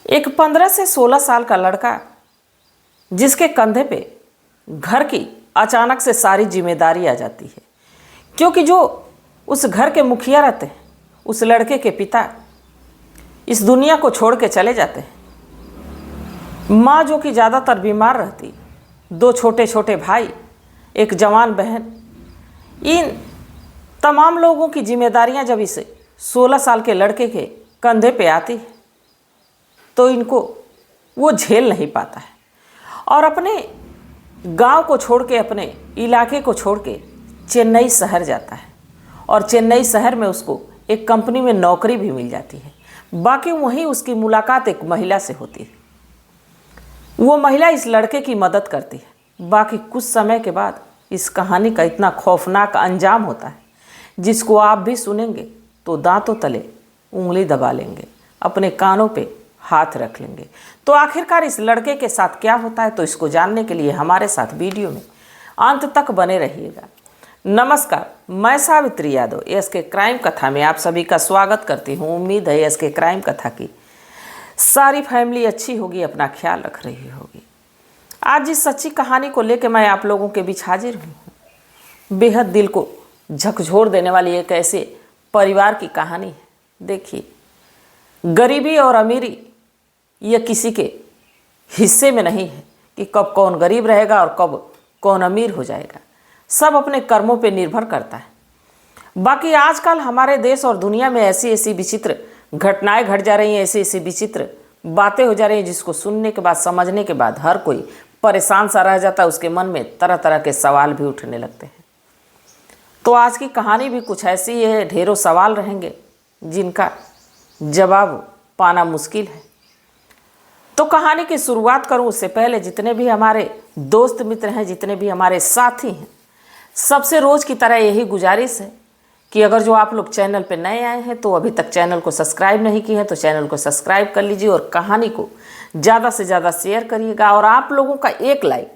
एक 15 से 16 साल का लड़का जिसके कंधे पे घर की अचानक से सारी जिम्मेदारी आ जाती है, क्योंकि जो उस घर के मुखिया रहते हैं, उस लड़के के पिता इस दुनिया को छोड़ के चले जाते हैं। माँ जो कि ज़्यादातर बीमार रहती, दो छोटे छोटे भाई, एक जवान बहन, इन तमाम लोगों की जिम्मेदारियां जब इसे 16 साल के लड़के के कंधे पे आती है तो इनको वो झेल नहीं पाता है और अपने गांव को छोड़ के, अपने इलाके को छोड़ के चेन्नई शहर जाता है। और चेन्नई शहर में उसको एक कंपनी में नौकरी भी मिल जाती है। बाकी वहीं उसकी मुलाकात एक महिला से होती है। वो महिला इस लड़के की मदद करती है। बाकी कुछ समय के बाद इस कहानी का इतना खौफनाक अंजाम होता है जिसको आप भी सुनेंगे तो दांतों तले उंगली दबा लेंगे, अपने कानों पे हाथ रख लेंगे। तो आखिरकार इस लड़के के साथ क्या होता है, तो इसको जानने के लिए हमारे साथ वीडियो में अंत तक बने रहिएगा। नमस्कार, मैं सावित्री यादव एसके क्राइम कथा में आप सभी का स्वागत करती हूँ। उम्मीद है एसके क्राइम कथा की सारी फैमिली अच्छी होगी, अपना ख्याल रख रही होगी। आज इस सच्ची कहानी को लेकर मैं आप लोगों के बीच हाजिर हूँ। बेहद दिल को झकझोर देने वाली एक ऐसे परिवार की कहानी है। देखिए, गरीबी और अमीरी यह किसी के हिस्से में नहीं है कि कब कौन गरीब रहेगा और कब कौन अमीर हो जाएगा। सब अपने कर्मों पे निर्भर करता है। बाकी आजकल हमारे देश और दुनिया में ऐसी ऐसी विचित्र घटनाएं घट जा रही हैं, ऐसी ऐसी विचित्र बातें हो जा रही हैं जिसको सुनने के बाद, समझने के बाद हर कोई परेशान सा रह जाता है। उसके मन में तरह तरह के सवाल भी उठने लगते हैं। तो आज की कहानी भी कुछ ऐसी है, ढेरों सवाल रहेंगे जिनका जवाब पाना मुश्किल है। तो कहानी की शुरुआत करूं उससे पहले जितने भी हमारे दोस्त मित्र हैं, जितने भी हमारे साथी हैं, सबसे रोज़ की तरह यही गुजारिश है कि अगर जो आप लोग चैनल पे नए आए हैं तो अभी तक चैनल को सब्सक्राइब नहीं किए हैं तो चैनल को सब्सक्राइब कर लीजिए और कहानी को ज़्यादा से ज़्यादा शेयर करिएगा। और आप लोगों का एक लाइक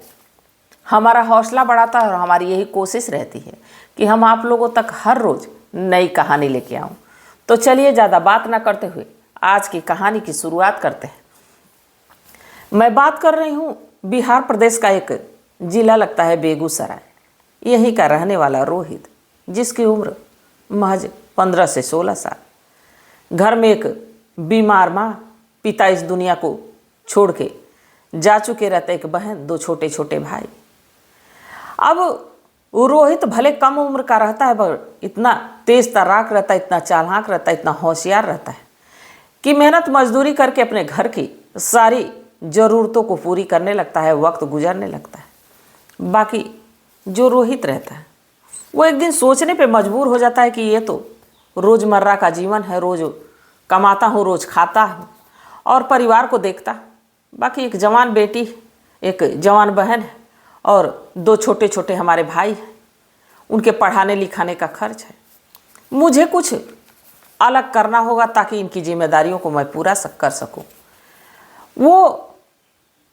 हमारा हौसला बढ़ाता है और हमारी यही कोशिश रहती है कि हम आप लोगों तक हर रोज़ नई कहानी लेके आऊँ। तो चलिए ज़्यादा बात ना करते हुए आज की कहानी की शुरुआत करते हैं। मैं बात कर रही हूँ बिहार प्रदेश का एक ज़िला लगता है बेगूसराय। यहीं का रहने वाला रोहित, जिसकी उम्र महज 15 से 16 साल। घर में एक बीमार माँ, पिता इस दुनिया को छोड़ के जा चुके रहते, एक बहन, दो छोटे छोटे भाई। अब रोहित भले कम उम्र का रहता है पर इतना तेज तर्राक रहता है, इतना चालाक रहता है, इतना होशियार रहता है कि मेहनत मजदूरी करके अपने घर की सारी ज़रूरतों को पूरी करने लगता है, वक्त गुजरने लगता है। बाकी जो रोहित रहता है वो एक दिन सोचने पे मजबूर हो जाता है कि ये तो रोज़मर्रा का जीवन है, रोज़ कमाता हूँ, रोज़ खाता हूँ और परिवार को देखता। बाकी एक जवान बेटी, एक जवान बहन है और दो छोटे छोटे हमारे भाई हैं। उनके पढ़ाने लिखाने का खर्च है। मुझे कुछ अलग करना होगा ताकि इनकी जिम्मेदारियों को मैं पूरा कर सकूं। वो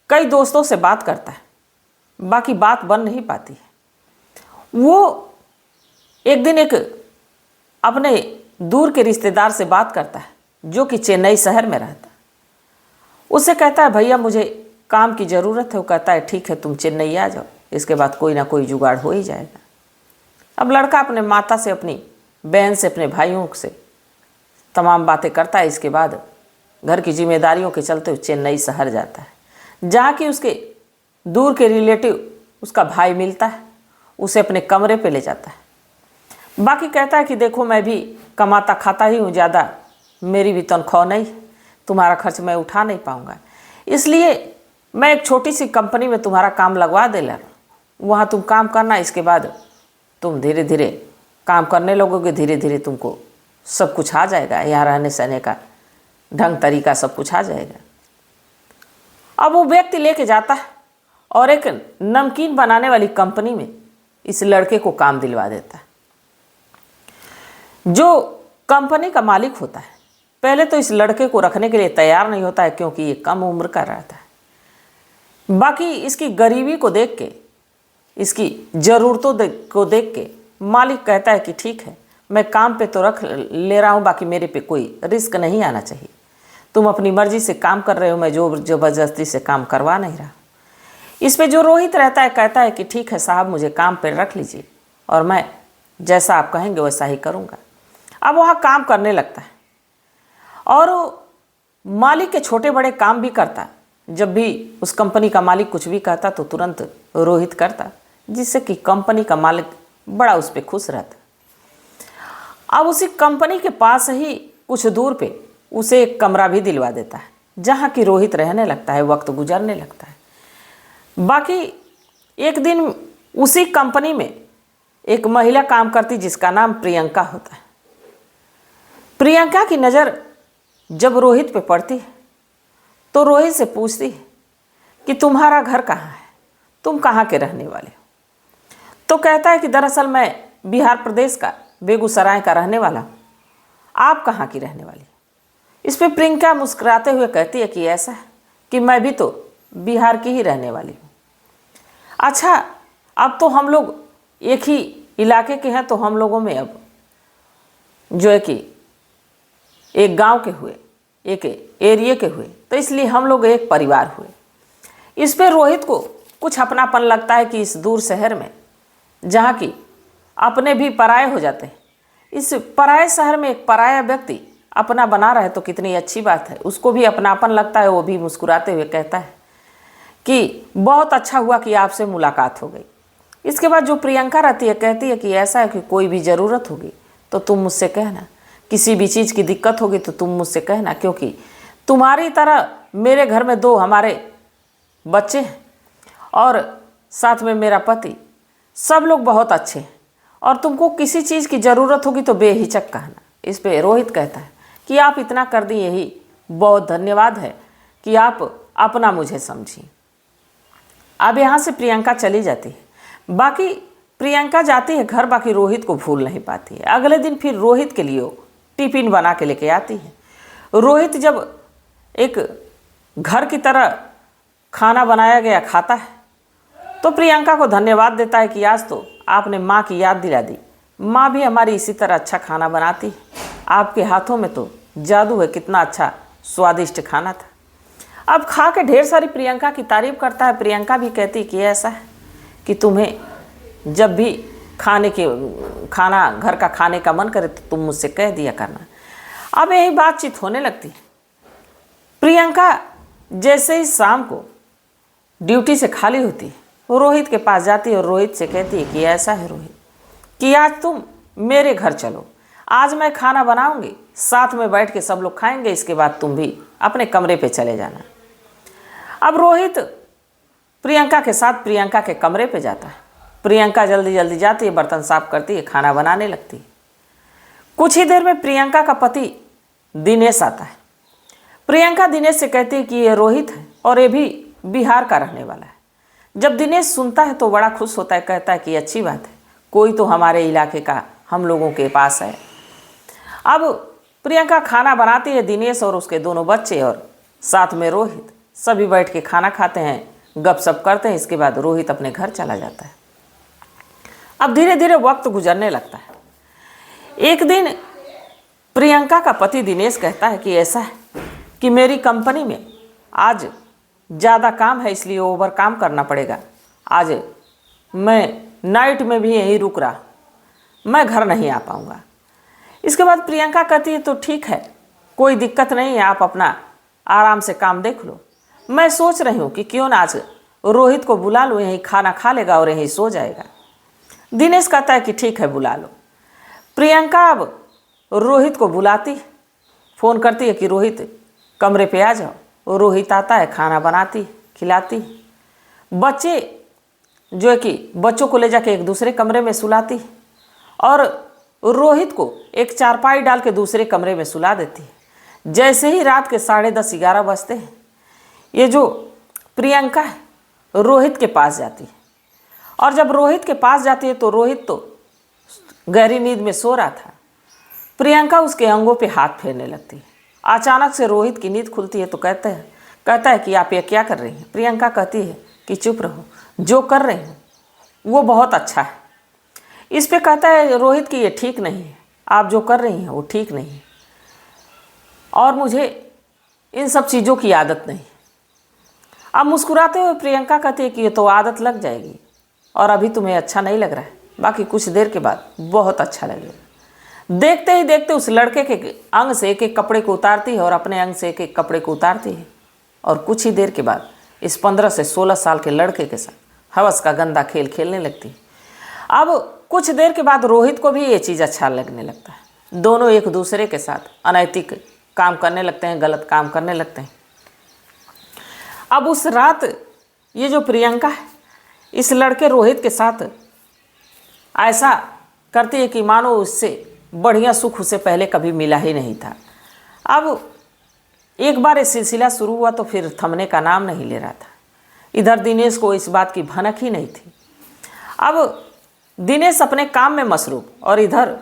कई दोस्तों से बात करता है, बाकी बात बन नहीं पाती है। वो एक दिन एक अपने दूर के रिश्तेदार से बात करता है जो कि चेन्नई शहर में रहता है। उससे कहता है, भैया मुझे काम की ज़रूरत है। वो कहता है, ठीक है, तुम चेन्नई आ जाओ, इसके बाद कोई ना कोई जुगाड़ हो ही जाएगा। अब लड़का अपने माता से, अपनी बहन से, अपने भाइयों से तमाम बातें करता है। इसके बाद घर की जिम्मेदारियों के चलते वो चेन्नई शहर जाता है, जहाँ की उसके दूर के रिलेटिव उसका भाई मिलता है। उसे अपने कमरे पे ले जाता है। बाकी कहता है कि देखो, मैं भी कमाता खाता ही हूँ, ज़्यादा मेरी भी तनख्वाह नहीं, तुम्हारा खर्च मैं उठा नहीं पाऊँगा, इसलिए मैं एक छोटी सी कंपनी में तुम्हारा काम लगवा दे ला, वहाँ तुम काम करना। इसके बाद तुम धीरे धीरे काम करने लगोगे, धीरे धीरे तुमको सब कुछ आ जाएगा, यहाँ रहने सहने का ढंग तरीका सब कुछ आ जाएगा। अब वो व्यक्ति लेके जाता है और एक नमकीन बनाने वाली कंपनी में इस लड़के को काम दिलवा देता है। जो कंपनी का मालिक होता है पहले तो इस लड़के को रखने के लिए तैयार नहीं होता है, क्योंकि ये कम उम्र का रहता है। बाकी इसकी गरीबी को देख के, इसकी ज़रूरतों को देख के मालिक कहता है कि ठीक है, मैं काम पे तो रख ले रहा हूँ, बाकी मेरे पे कोई रिस्क नहीं आना चाहिए। तुम अपनी मर्जी से काम कर रहे हो, मैं जबरदस्ती से काम करवा नहीं रहा। इस पे जो रोहित रहता है कहता है कि ठीक है साहब, मुझे काम पर रख लीजिए और मैं जैसा आप कहेंगे वैसा ही करूँगा। अब वहाँ काम करने लगता है और मालिक के छोटे बड़े काम भी करता। जब भी उस कंपनी का मालिक कुछ भी कहता तो तुरंत रोहित करता, जिससे कि कंपनी का मालिक बड़ा उस पर खुश रहता। अब उसी कंपनी के पास ही कुछ दूर पे उसे एक कमरा भी दिलवा देता है, जहाँ की रोहित रहने लगता है, वक्त गुजरने लगता है। बाकी एक दिन उसी कंपनी में एक महिला काम करती जिसका नाम प्रियंका होता है। प्रियंका की नज़र जब रोहित पे पड़ती है तो रोहित से पूछती है कि तुम्हारा घर कहाँ है, तुम कहाँ के रहने वाले हो। तो कहता है कि दरअसल मैं बिहार प्रदेश का बेगूसराय का रहने वाला हूँ, आप कहाँ की रहने वाली हो। इस पे प्रियंका मुस्कुराते हुए कहती है कि ऐसा है कि मैं भी तो बिहार की ही रहने वाली हूँ। अच्छा, अब तो हम लोग एक ही इलाके के हैं, तो हम लोगों में अब जो है कि एक गांव के हुए, एक एरिया के हुए, तो इसलिए हम लोग एक परिवार हुए। इस पे रोहित को कुछ अपनापन लगता है कि इस दूर शहर में जहाँ की अपने भी पराये हो जाते हैं, इस पराये शहर में एक पराया व्यक्ति अपना बना रहे तो कितनी अच्छी बात है। उसको भी अपनापन लगता है। वो भी मुस्कुराते हुए कहता है कि बहुत अच्छा हुआ कि आपसे मुलाकात हो गई। इसके बाद जो प्रियंका रहती है कहती है कि ऐसा है कि कोई भी ज़रूरत होगी तो तुम मुझसे कहना, किसी भी चीज़ की दिक्कत होगी तो तुम मुझसे कहना, क्योंकि तुम्हारी तरह मेरे घर में 2 हमारे बच्चे हैं और साथ में मेरा पति, सब लोग बहुत अच्छे हैं और तुमको किसी चीज़ की ज़रूरत होगी तो बेहिचक कहना। इस पे रोहित कहता है कि आप इतना कर दी, यही बहुत धन्यवाद है कि आप अपना मुझे समझी। अब यहाँ से प्रियंका चली जाती है। बाकी प्रियंका जाती है घर, बाकी रोहित को भूल नहीं पाती है। अगले दिन फिर रोहित के लिए टिफ़िन बना के लेके आती है। रोहित जब एक घर की तरह खाना बनाया गया खाता है तो प्रियंका को धन्यवाद देता है कि आज तो आपने माँ की याद दिला दी, माँ भी हमारी इसी तरह अच्छा खाना बनाती है, आपके हाथों में तो जादू है, कितना अच्छा स्वादिष्ट खाना था। अब खा के ढेर सारी प्रियंका की तारीफ़ करता है। प्रियंका भी कहती कि ऐसा है कि तुम्हें जब भी खाना घर का खाने का मन करे तो तुम मुझसे कह दिया करना। अब यही बातचीत होने लगती है। प्रियंका जैसे ही शाम को ड्यूटी से खाली होती है वो रोहित के पास जाती है और रोहित से कहती है कि ऐसा है रोहित कि आज तुम मेरे घर चलो, आज मैं खाना बनाऊंगी, साथ में बैठ के सब लोग खाएंगे, इसके बाद तुम भी अपने कमरे पे चले जाना। अब रोहित प्रियंका के साथ प्रियंका के कमरे पे जाता है। प्रियंका जल्दी जल्दी जाती है, बर्तन साफ करती है, खाना बनाने लगती है। कुछ ही देर में प्रियंका का पति दिनेश आता है। प्रियंका दिनेश से कहती है कि ये रोहित है और ये भी बिहार का रहने वाला है। जब दिनेश सुनता है तो बड़ा खुश होता है, कहता है कि अच्छी बात है, कोई तो हमारे इलाके का हम लोगों के पास है। अब प्रियंका खाना बनाती है, दिनेश और उसके दोनों बच्चे और साथ में रोहित सभी बैठ के खाना खाते हैं, गपशप करते हैं। इसके बाद रोहित अपने घर चला जाता है। अब धीरे धीरे वक्त गुजरने लगता है। एक दिन प्रियंका का पति दिनेश कहता है कि ऐसा है कि मेरी कंपनी में आज ज़्यादा काम है, इसलिए ओवर काम करना पड़ेगा। आज मैं नाइट में भी यहीं रुक रहा, मैं घर नहीं आ पाऊँगा। इसके बाद प्रियंका कहती है तो ठीक है, कोई दिक्कत नहीं है, आप अपना आराम से काम देख लो। मैं सोच रही हूँ कि क्यों ना आज रोहित को बुला लो, यहीं खाना खा लेगा और यहीं सो जाएगा। दिनेश कहता है कि ठीक है, बुला लो। प्रियंका अब रोहित को बुलाती, फ़ोन करती है कि रोहित कमरे पे आ जाओ। रोहित आता है, खाना बनाती, खिलाती। बच्चे जो है कि बच्चों को ले जाके एक दूसरे कमरे में सुलाती और रोहित को एक चारपाई डाल के दूसरे कमरे में सुला देती है। जैसे ही रात के 10:30-11 बजते हैं, ये जो प्रियंका है रोहित के पास जाती है और जब रोहित के पास जाती है तो रोहित तो गहरी नींद में सो रहा था। प्रियंका उसके अंगों पे हाथ फेरने लगती है। अचानक से रोहित की नींद खुलती है तो कहता है कि आप ये क्या कर रही हैं। प्रियंका कहती है कि चुप रहो, जो कर रही हूँ वो बहुत अच्छा है। इस पे कहता है रोहित कि ये ठीक नहीं है, आप जो कर रही हैं वो ठीक नहीं है और मुझे इन सब चीज़ों की आदत नहीं। अब मुस्कुराते हुए प्रियंका कहती है कि ये तो आदत लग जाएगी और अभी तुम्हें अच्छा नहीं लग रहा है, बाकी कुछ देर के बाद बहुत अच्छा लगेगा। देखते ही देखते उस लड़के के अंग से एक एक कपड़े को उतारती है और अपने अंग से एक एक कपड़े को उतारती है और कुछ ही देर के बाद इस 15 से 16 साल के लड़के के साथ हवस का गंदा खेल खेलने लगती है। अब कुछ देर के बाद रोहित को भी ये चीज़ अच्छा लगने लगता है। दोनों एक दूसरे के साथ अनैतिक काम करने लगते हैं, गलत काम करने लगते हैं। अब उस रात ये जो प्रियंका है इस लड़के रोहित के साथ ऐसा करती है कि मानो उससे बढ़िया सुख उसे पहले कभी मिला ही नहीं था। अब एक बार ये सिलसिला शुरू हुआ तो फिर थमने का नाम नहीं ले रहा था। इधर दिनेश को इस बात की भनक ही नहीं थी। अब दिनेश अपने काम में मसरूफ और इधर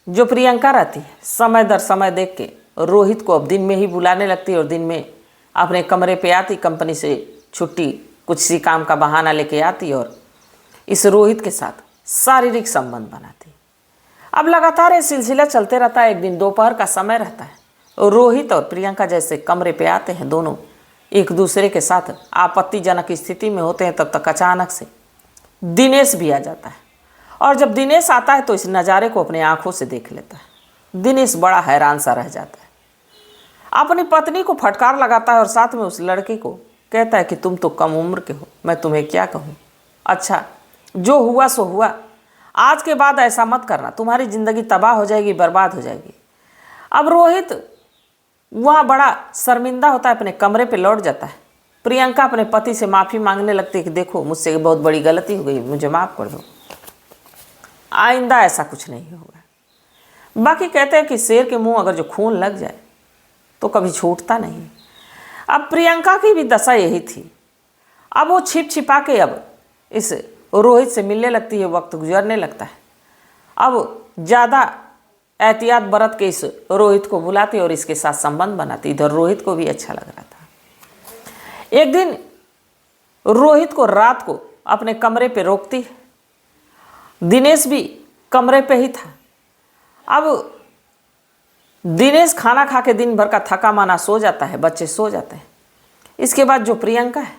जो प्रियंका रहती है समय दर समय देख के रोहित को अब दिन में ही बुलाने लगती है और दिन में अपने कमरे पे आती, कंपनी से छुट्टी कुछ सी काम का बहाना लेके आती और इस रोहित के साथ शारीरिक संबंध बनाती। अब लगातार ये सिलसिला चलते रहता है। एक दिन दोपहर का समय रहता है और रोहित और प्रियंका जैसे कमरे पे आते हैं, दोनों एक दूसरे के साथ आपत्तिजनक स्थिति में होते हैं, तब तक अचानक से दिनेश भी आ जाता है। और जब दिनेश आता है तो इस नज़ारे को अपनी आंखों से देख लेता है। दिनेश बड़ा हैरान सा रह जाता है, अपनी पत्नी को फटकार लगाता है और साथ में उस लड़के को कहता है कि तुम तो कम उम्र के हो, मैं तुम्हें क्या कहूँ। अच्छा, जो हुआ सो हुआ, आज के बाद ऐसा मत करना, तुम्हारी ज़िंदगी तबाह हो जाएगी, बर्बाद हो जाएगी। अब रोहित वहाँ बड़ा शर्मिंदा होता है, अपने कमरे पे लौट जाता है। प्रियंका अपने पति से माफ़ी मांगने लगती है कि देखो मुझसे बहुत बड़ी गलती हो गई, मुझे माफ़ कर दो, आइंदा ऐसा कुछ नहीं होगा। बाकी कहते हैं कि शेर के मुंह अगर जो खून लग जाए तो कभी छूटता नहीं। अब प्रियंका की भी दशा यही थी। अब वो छिप छिपा के अब इस रोहित से मिलने लगती है, वक्त गुजरने लगता है। अब ज़्यादा एहतियात बरत के इस रोहित को बुलाती और इसके साथ संबंध बनाती। इधर रोहित को भी अच्छा लग रहा था। एक दिन रोहित को रात को अपने कमरे पे रोकती, दिनेश भी कमरे पे ही था। अब दिनेश खाना खा के दिन भर का थका माना सो जाता है, बच्चे सो जाते हैं। इसके बाद जो प्रियंका है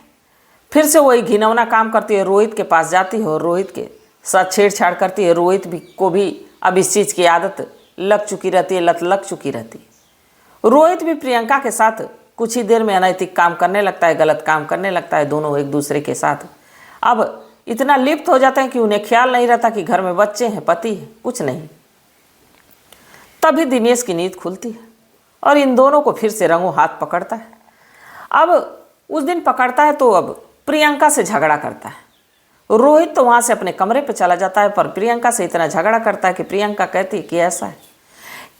फिर से वही घिनौना काम करती है, रोहित के पास जाती है और रोहित के साथ छेड़छाड़ करती है। रोहित भी को भी अब इस चीज़ की आदत लग चुकी रहती है, लत लग चुकी रहती है। रोहित भी प्रियंका के साथ कुछ ही देर में अनैतिक काम करने लगता है, गलत काम करने लगता है। दोनों एक दूसरे के साथ अब इतना लिप्त हो जाते हैं कि उन्हें ख्याल नहीं रहता कि घर में बच्चे हैं, पति है, कुछ नहीं। तभी दिनेश की नींद खुलती है और इन दोनों को फिर से रंगों हाथ पकड़ता है। अब उस दिन पकड़ता है तो अब प्रियंका से झगड़ा करता है। रोहित तो वहाँ से अपने कमरे पे चला जाता है, पर प्रियंका से इतना झगड़ा करता है कि प्रियंका कहती है कि ऐसा है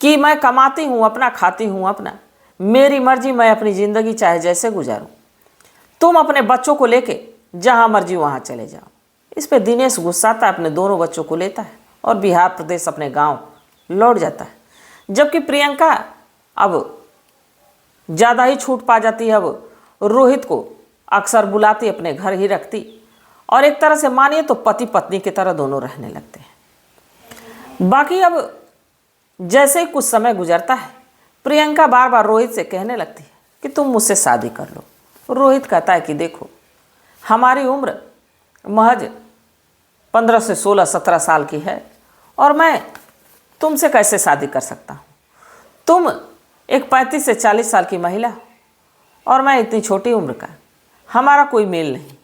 कि मैं कमाती हूँ अपना, खाती हूँ अपना, मेरी मर्जी, मैं अपनी ज़िंदगी चाहे जैसे गुजारूँ, तुम अपने बच्चों को लेके जहाँ मर्जी वहाँ चले जाओ। इस पर दिनेश गुस्साता है, अपने दोनों बच्चों को लेता है और बिहार प्रदेश अपने गाँव लौट जाता है। जबकि प्रियंका अब ज़्यादा ही छूट पा जाती है। अब रोहित को अक्सर बुलाती, अपने घर ही रखती और एक तरह से मानिए तो पति पत्नी की तरह दोनों रहने लगते हैं। बाकी अब जैसे ही कुछ समय गुजरता है, प्रियंका बार बार रोहित से कहने लगती है कि तुम मुझसे शादी कर लो। रोहित कहता है कि देखो हमारी उम्र महज 15 से 16 17 साल की है और मैं तुमसे कैसे शादी कर सकता हूँ। तुम एक 35 से 40 साल की महिला और मैं इतनी छोटी उम्र का, हमारा कोई मेल नहीं।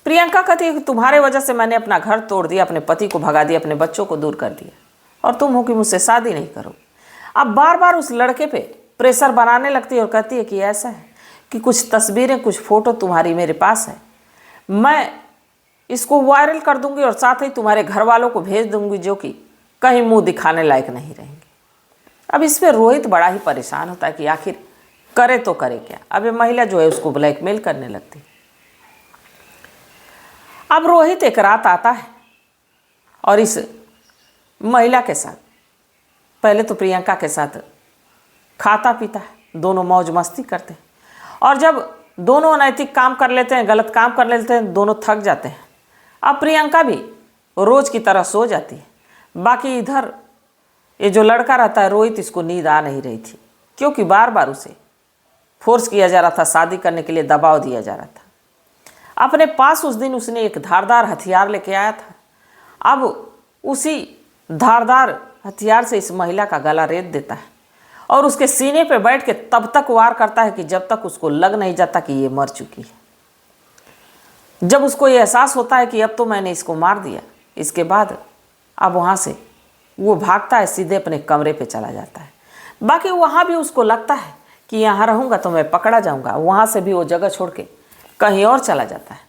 प्रियंका कहती है कि तुम्हारे वजह से मैंने अपना घर तोड़ दिया, अपने पति को भगा दिया, अपने बच्चों को दूर कर दिया और तुम हो कि मुझसे शादी नहीं करो। अब बार बार उस लड़के पे प्रेशर बनाने लगती है और कहती है कि ऐसा है कि कुछ तस्वीरें, कुछ फ़ोटो तुम्हारी मेरे पास है, मैं इसको वायरल कर दूंगी और साथ ही तुम्हारे घर वालों को भेज दूंगी जो कि कहीं मुंह दिखाने लायक नहीं रहेंगे। अब इस पर रोहित बड़ा ही परेशान होता है कि आखिर करे तो करे क्या। अब ये महिला जो है उसको ब्लैकमेल करने लगती। अब रोहित एक रात आता है और इस महिला के साथ, पहले तो प्रियंका के साथ खाता पीता है, दोनों मौज मस्ती करते हैं और जब दोनों अनैतिक काम कर लेते हैं, गलत काम कर लेते हैं, दोनों थक जाते हैं। अब प्रियंका भी रोज़ की तरह सो जाती है। बाकी इधर ये जो लड़का रहता है रोहित, इसको नींद आ नहीं रही थी क्योंकि बार बार उसे फोर्स किया जा रहा था, शादी करने के लिए दबाव दिया जा रहा था। अपने पास उस दिन उसने एक धारदार हथियार लेके आया था। अब उसी धारदार हथियार से इस महिला का गला रेत देता है और उसके सीने पे बैठ के तब तक वार करता है कि जब तक उसको लग नहीं जाता कि ये मर चुकी है। जब उसको ये एहसास होता है कि अब तो मैंने इसको मार दिया, इसके बाद अब वहाँ से वो भागता है, सीधे अपने कमरे पे चला जाता है। बाकी वहाँ भी उसको लगता है कि यहाँ रहूँगा तो मैं पकड़ा जाऊँगा। वहाँ से भी वो जगह छोड़ के कहीं और चला जाता है।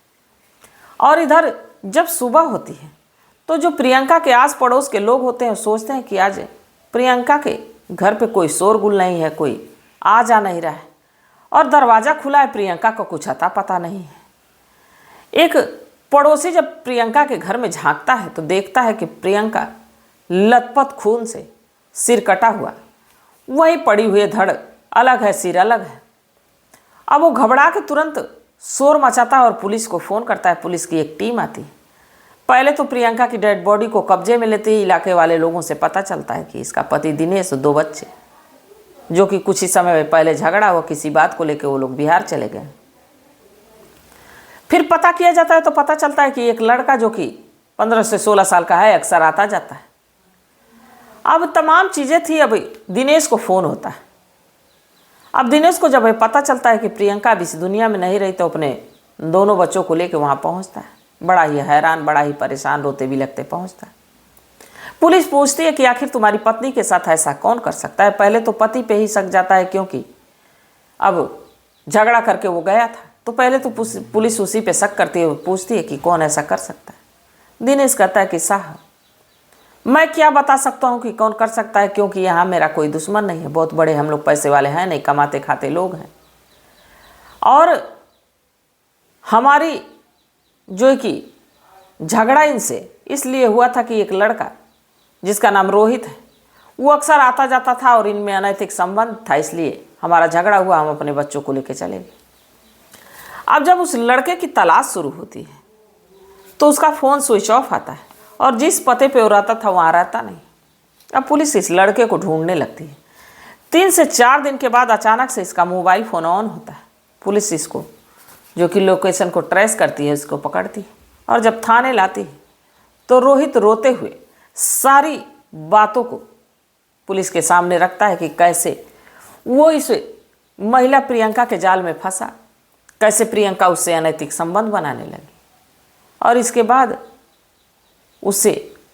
और इधर जब सुबह होती है तो जो प्रियंका के आस पड़ोस के लोग होते हैं सोचते हैं कि आज प्रियंका के घर पे कोई शोरगुल नहीं है, कोई आ जा नहीं रहा है और दरवाज़ा खुला है, प्रियंका को कुछ अता पता नहीं है। एक पड़ोसी जब प्रियंका के घर में झांकता है तो देखता है कि प्रियंका लथपथ खून से सिर कटा हुआ वही पड़ी हुई, धड़ अलग है, सिर अलग है। अब वो घबरा के तुरंत शोर मचाता है और पुलिस को फ़ोन करता है। पुलिस की एक टीम आती है। पहले तो प्रियंका की डेड बॉडी को कब्जे में लेते ही इलाके वाले लोगों से पता चलता है कि इसका पति दिनेश, 2 बच्चे, जो कि कुछ ही समय पहले झगड़ा हुआ किसी बात को लेकर वो लोग बिहार चले गए। फिर पता किया जाता है तो पता चलता है कि एक लड़का जो कि 15 से 16 साल का है, अक्सर आता जाता है। अब तमाम चीज़ें थी। अब दिनेश को फ़ोन होता है। अब दिनेश को जब पता चलता है कि प्रियंका अब इस दुनिया में नहीं रही तो अपने दोनों बच्चों को लेकर वहाँ पहुँचता है। बड़ा ही हैरान, बड़ा ही परेशान, रोते भी लगते पहुँचता है। पुलिस पूछती है कि आखिर तुम्हारी पत्नी के साथ ऐसा कौन कर सकता है। पहले तो पति पे ही शक जाता है क्योंकि अब झगड़ा करके वो गया था, तो पहले तो पुलिस उसी पे शक करती है, पूछती है कि कौन ऐसा कर सकता है। दिनेश कहता है कि साहब मैं क्या बता सकता हूँ कि कौन कर सकता है, क्योंकि यहाँ मेरा कोई दुश्मन नहीं है, बहुत बड़े हम लोग पैसे वाले हैं नहीं, कमाते खाते लोग हैं। और हमारी जो कि झगड़ा इनसे इसलिए हुआ था कि एक लड़का जिसका नाम रोहित है वो अक्सर आता जाता था और इनमें अनैतिक संबंध था, इसलिए हमारा झगड़ा हुआ, हम अपने बच्चों को लेकर चले गए। अब जब उस लड़के की तलाश शुरू होती है तो उसका फ़ोन स्विच ऑफ आता है और जिस पते पे वो रहता था वहाँ रहता नहीं। अब पुलिस इस लड़के को ढूंढने लगती है। 3 से 4 दिन के बाद अचानक से इसका मोबाइल फ़ोन ऑन होता है। पुलिस इसको जो कि लोकेशन को ट्रेस करती है इसको पकड़ती है और जब थाने लाती है तो रोहित रोते हुए सारी बातों को पुलिस के सामने रखता है कि कैसे वो इस महिला प्रियंका के जाल में फंसा, कैसे प्रियंका उससे अनैतिक संबंध बनाने लगी और इसके बाद उससे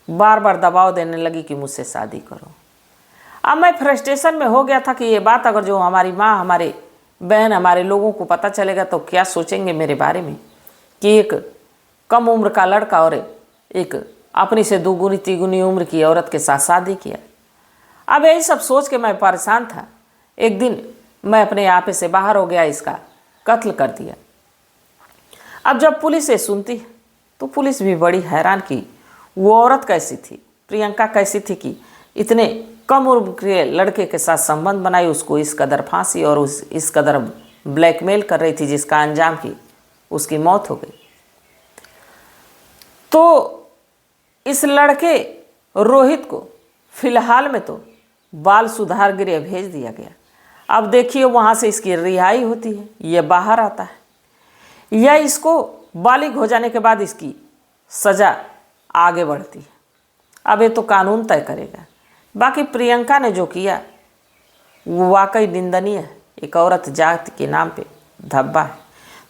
बार बार दबाव देने लगी कि मुझसे शादी करो। अब मैं फ्रस्ट्रेशन में हो गया था कि ये बात अगर जो हमारी माँ, हमारे बहन, हमारे लोगों को पता चलेगा तो क्या सोचेंगे मेरे बारे में कि एक कम उम्र का लड़का और एक अपनी से 2 गुनी 3 गुनी उम्र की औरत के साथ शादी किया। अब यही सब सोच के मैं परेशान था। एक दिन मैं अपने आप से बाहर हो गया, इसका कत्ल कर दिया। अब जब पुलिस ये सुनती है तो पुलिस भी बड़ी हैरान की वो औरत कैसी थी, प्रियंका कैसी थी कि इतने कम उम्र के लड़के के साथ संबंध बनाई, उसको इस कदर फांसी और इस कदर ब्लैकमेल कर रही थी जिसका अंजाम की उसकी मौत हो गई। तो इस लड़के रोहित को फिलहाल में तो बाल सुधार गृह भेज दिया गया। अब देखिए वहाँ से इसकी रिहाई होती है, ये बाहर आता है या इसको बालिग हो जाने के बाद इसकी सज़ा आगे बढ़ती है। अब ये तो कानून तय करेगा। बाकी प्रियंका ने जो किया वो वाकई निंदनीय है। एक औरत जाति के नाम पे धब्बा है।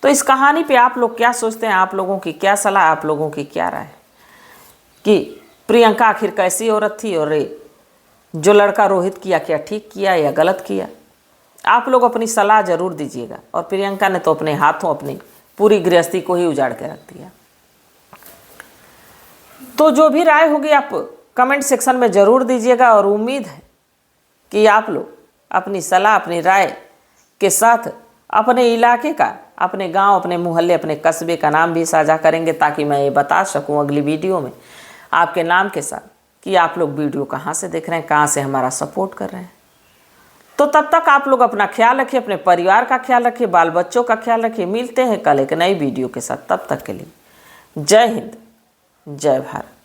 तो इस कहानी पे आप लोग क्या सोचते हैं? आप लोगों की क्या सलाह, आप लोगों की क्या राय कि प्रियंका आखिर कैसी औरत थी और जो लड़का रोहित किया क्या ठीक किया या गलत किया? आप लोग अपनी सलाह ज़रूर दीजिएगा। और प्रियंका ने तो अपने हाथों अपनी पूरी गृहस्थी को ही उजाड़ के रख दिया। तो जो भी राय होगी आप कमेंट सेक्शन में ज़रूर दीजिएगा और उम्मीद है कि आप लोग अपनी सलाह, अपनी राय के साथ अपने इलाके का, अपने गांव, अपने मोहल्ले, अपने कस्बे का नाम भी साझा करेंगे ताकि मैं ये बता सकूं अगली वीडियो में आपके नाम के साथ कि आप लोग वीडियो कहाँ से देख रहे हैं, कहाँ से हमारा सपोर्ट कर रहे हैं। तो तब तक आप लोग अपना ख्याल रखिए, अपने परिवार का ख्याल रखिए, बाल बच्चों का ख्याल रखिए। मिलते हैं कल एक नई वीडियो के साथ। तब तक के लिए जय हिंद, जय भारत।